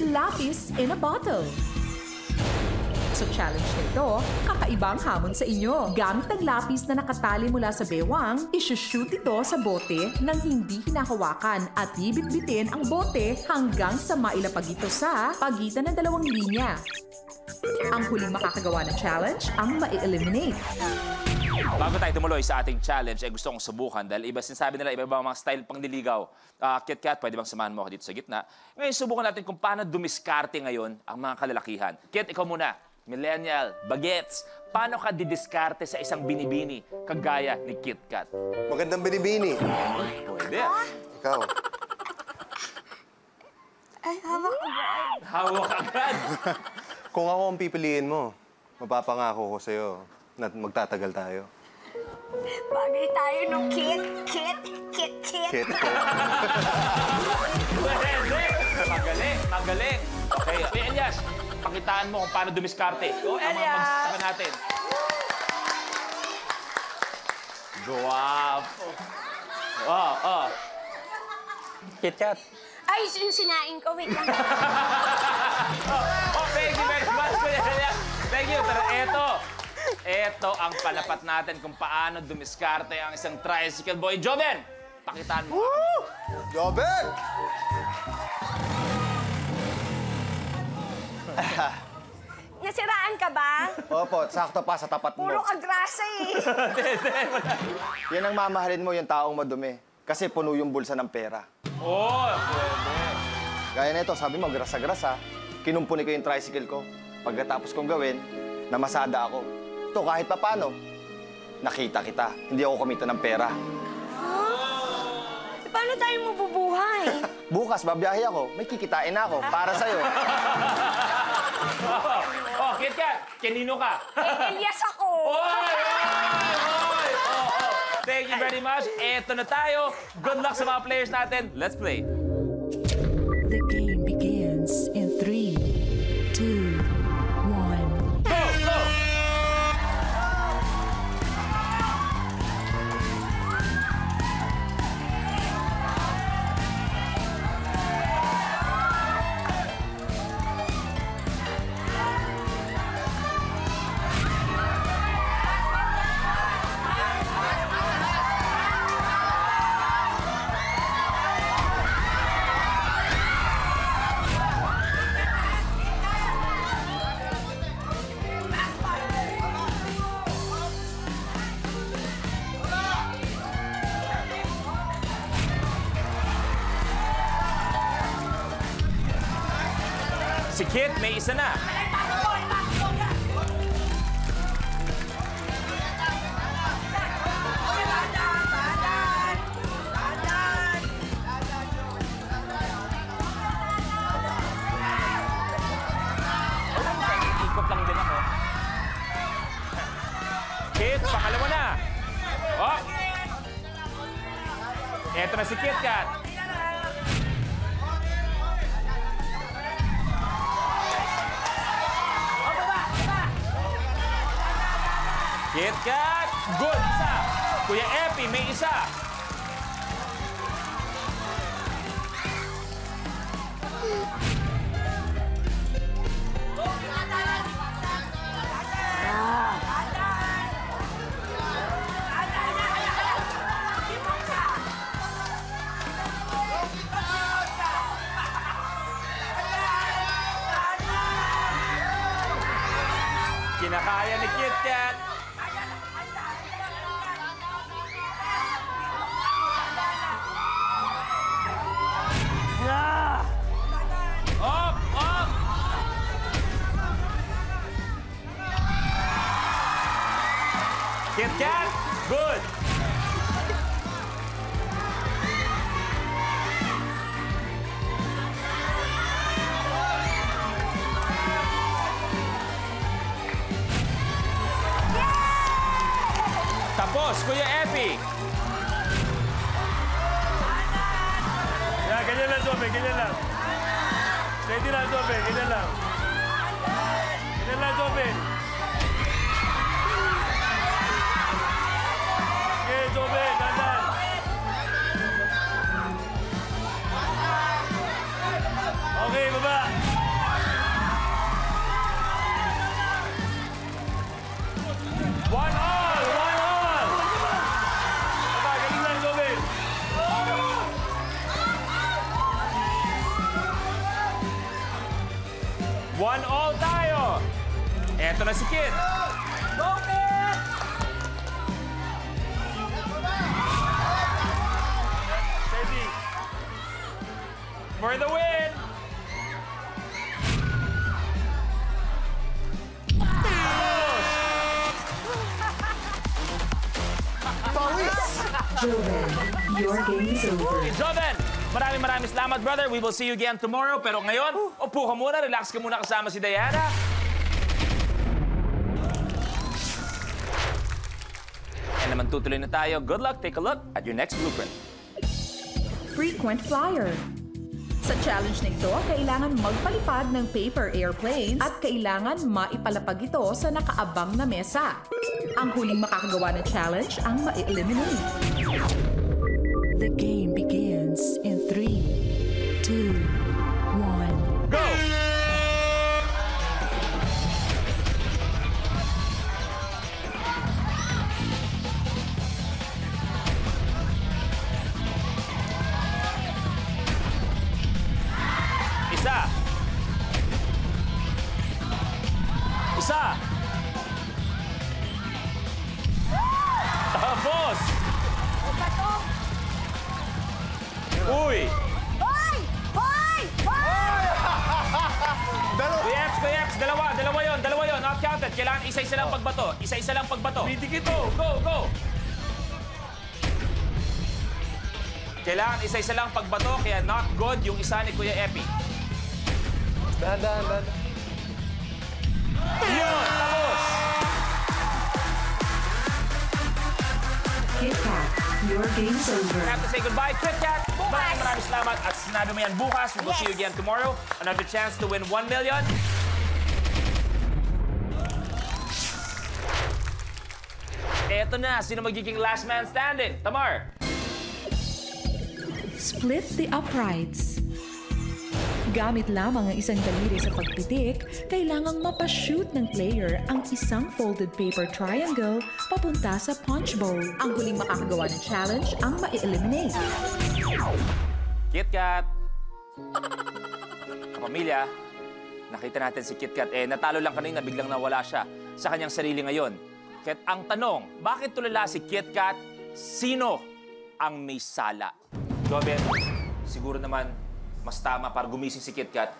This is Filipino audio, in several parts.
Lapis in a Bottle. Sa challenge na ito, kakaibang hamon sa inyo. Gamit ang lapis na nakatali mula sa bewang, isushoot ito sa bote nang hindi hinahawakan at bibitbitin ang bote hanggang sa mailapag ito sa pagitan ng dalawang linya. Ang huling makakagawa ng challenge ang mai-eliminate. Bago tayo tumuloy sa ating challenge, gusto kong subukan dahil sinasabi nila iba-iba mga style pang nililigaw. Kit Kat, pwede bang samahan mo ako dito sa gitna? Ngayon, subukan natin kung paano dumiskarte ngayon ang mga kalalakihan. Kit, ikaw muna. Millennial, bagets, paano ka didiskarte sa isang binibini kagaya ni Kit Kat? Magandang binibini. Pwede. Ikaw. Ay, hawak agad. Hawak agad. Kung ako ang pipiliin mo, mapapangako ko sa'yo na magtatagal tayo. Bagay tayo nung Kit. Kit. Pwede. Magaling, magaling. Okay, Elias, pakitaan mo kung paano dumiskarte. Go, ang mga Elias. magsasaka natin. Guwapo. Kit Kat. Ay, yung sinaing ko. Wait lang. Thank you very much, Kuya Elias. Thank you. Pero eto ang palapat natin kung paano dumiskarte ang isang tricycle boy. Joven, pakitaan mo. Joven! Nasiraan ka ba? Opo, sakto pa sa tapat mo. Puro agrasa eh. Yan ang mamahalin mo, yung taong madumi. Kasi puno yung bulsa ng pera. Pwede. Gaya nito, sabi mo, grasa-grasa. Kinumpuni ko yung tricycle ko. Pagkatapos kong gawin, namasada ako. Ito, kahit papano, nakita kita. Hindi ako kumita ng pera. Paano tayo mabubuhay? Bukas, babiyahe ako. May kikitain na ako para sa'yo. Kit Kat, kanino ka? Elias ako. Oy! Thank you very much. Eto na tayo. Good luck sa mga players natin. Let's play. The game begins in 3, 2, 1. Go! Go! Si Kit, may isa na. Ikot lang din ako. Kit, pangalawa na. Oh! Eto na si Kit Kat. Kit Kat, good isa. Kuya Epi, may isa. Kinakaya ni Kit Kat. Up! Up! Kit Kat, good! Tapos, Kuya Epi. Ya, ganyan lang, Sobe, ganyan lang. Steady lang, Sobe, ganyan lang. Ganyan lang, Sobe. Okay, Sobe, dandan. Okay, baba. Eto na si Kid. Steady. For the win! Joven, your game is over. Joven, maraming salamat, brother. We will see you again tomorrow. Pero ngayon, upo ka muna, relax ka muna kasama si Diana. And naman tutuloy na tayo. Good luck. Take a look at your next blueprint. Frequent flyer. Sa challenge na ito, kailangan magpalipad ng paper airplane at kailangan maipalapag ito sa nakaabang na mesa. Ang huling makakagawa ng challenge ang ma-eliminate. The game begins in 3, 2, 1. Go! Isa! Tapos! Uy! Hoy! Hoy! Hoy! Dalawa yun. Not counted. Kailangan isa-isa lang pagbato. Isa-isa lang pagbato. Pitik ito. Go! Kailangan isa-isa lang pagbato, kaya not good yung isa ni Kuya Epi. Dahan. Yun! Tapos! Kit Kat, your game's over. I have to say goodbye, Kit Kat. Bukas! Maraming salamat. At sinabi mo yan bukas. We will see you again tomorrow. Another chance to win 1 million. Eto na, sino magiging last man standing? Tamar. Split the uprights. Gamit lamang ang isang daliri sa pagpitik, kailangang mapashoot ng player ang isang folded paper triangle papunta sa punch bowl. Ang huling makakagawa ng challenge ang ma-eliminate. Kit Kat. Kapamilya, nakita natin si Kit Kat. Natalo lang kanina, biglang nawala siya sa kanyang sarili ngayon. Kaya ang tanong, bakit tulala si Kit Kat? Sino ang may sala? Joven, siguro naman mas tama para gumising si Kit Kat.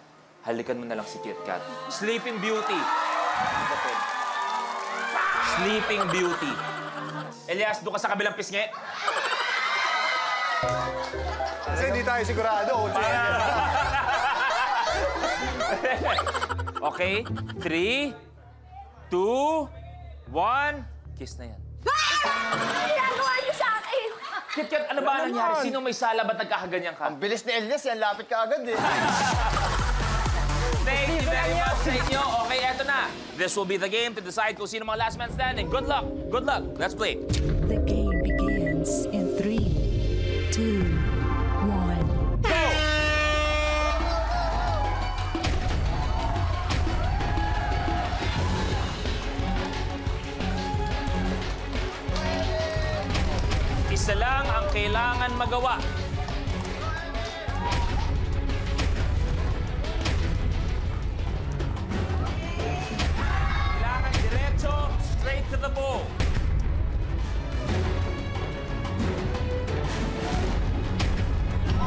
Halikan mo na lang si Kit Kat. Sleeping Beauty. Sleeping Beauty. Elias, doon ka sa kabilang pisngi. Kasi hindi tayo sigurado kung sino yan. Okay, 3, 2, 1. Kiss na yan. Ginagawa niyo sa akin! Kit Kat, ano ba nangyari? Sino may sala? Ba't nagkakaganyan ka? Ang bilis ni Elias, yan lapit ka agad eh. Thank you very much sa inyo. Okay, eto na. This will be the game to decide kung sino mga last man standing. Good luck. Good luck. Let's play. The game begins in 3, 2, 1. Go! Isa lang ang kailangan magawa. Kailangan diretso, straight to the bowl.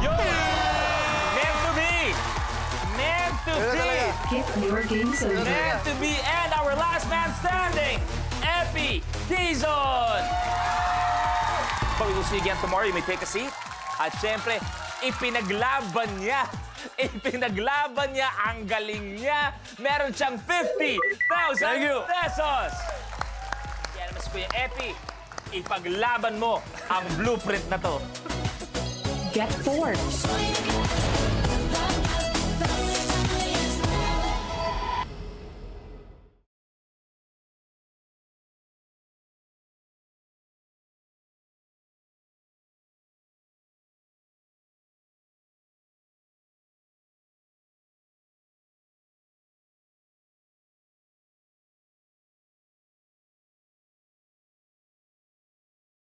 Yo! Meant to be! Meant to be! Kit, your game's over. Meant to be! And our last man standing, Epi Tizon! But we will see you again tomorrow. You may take a seat. At syempre, ipinaglaban niya. Ipinaglaban niya. Ang galing niya. Meron siyang 50,000 pesos. Kaya naman si Kuya Epi, ipaglaban mo ang blueprint na to. Get forth.